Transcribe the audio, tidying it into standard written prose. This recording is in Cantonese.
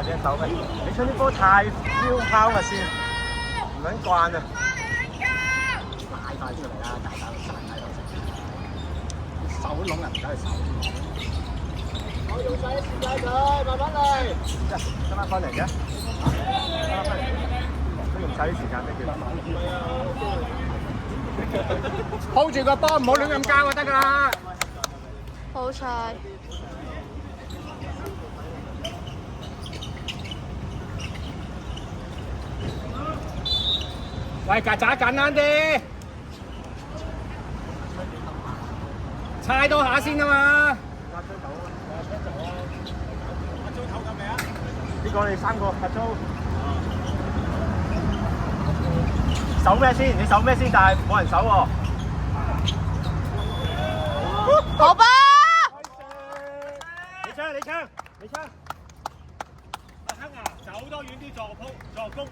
或者手臂。你出啲波太飄拋嘅先，唔撚慣啊！拉快出嚟啦，大膽散喺度食。手窿啊，唔該手。我用晒啲時間佢，慢慢嚟。得翻嚟嘅，都用晒啲時間俾佢。hold 住個波，唔好亂咁交就得㗎啦。好彩。喂，曱甴簡單啲，猜多下先啊嘛。呢個你3個拍租。守咩先？你守咩先？但係冇人守喎。好波！你槍！阿亨啊，走多遠啲助攻。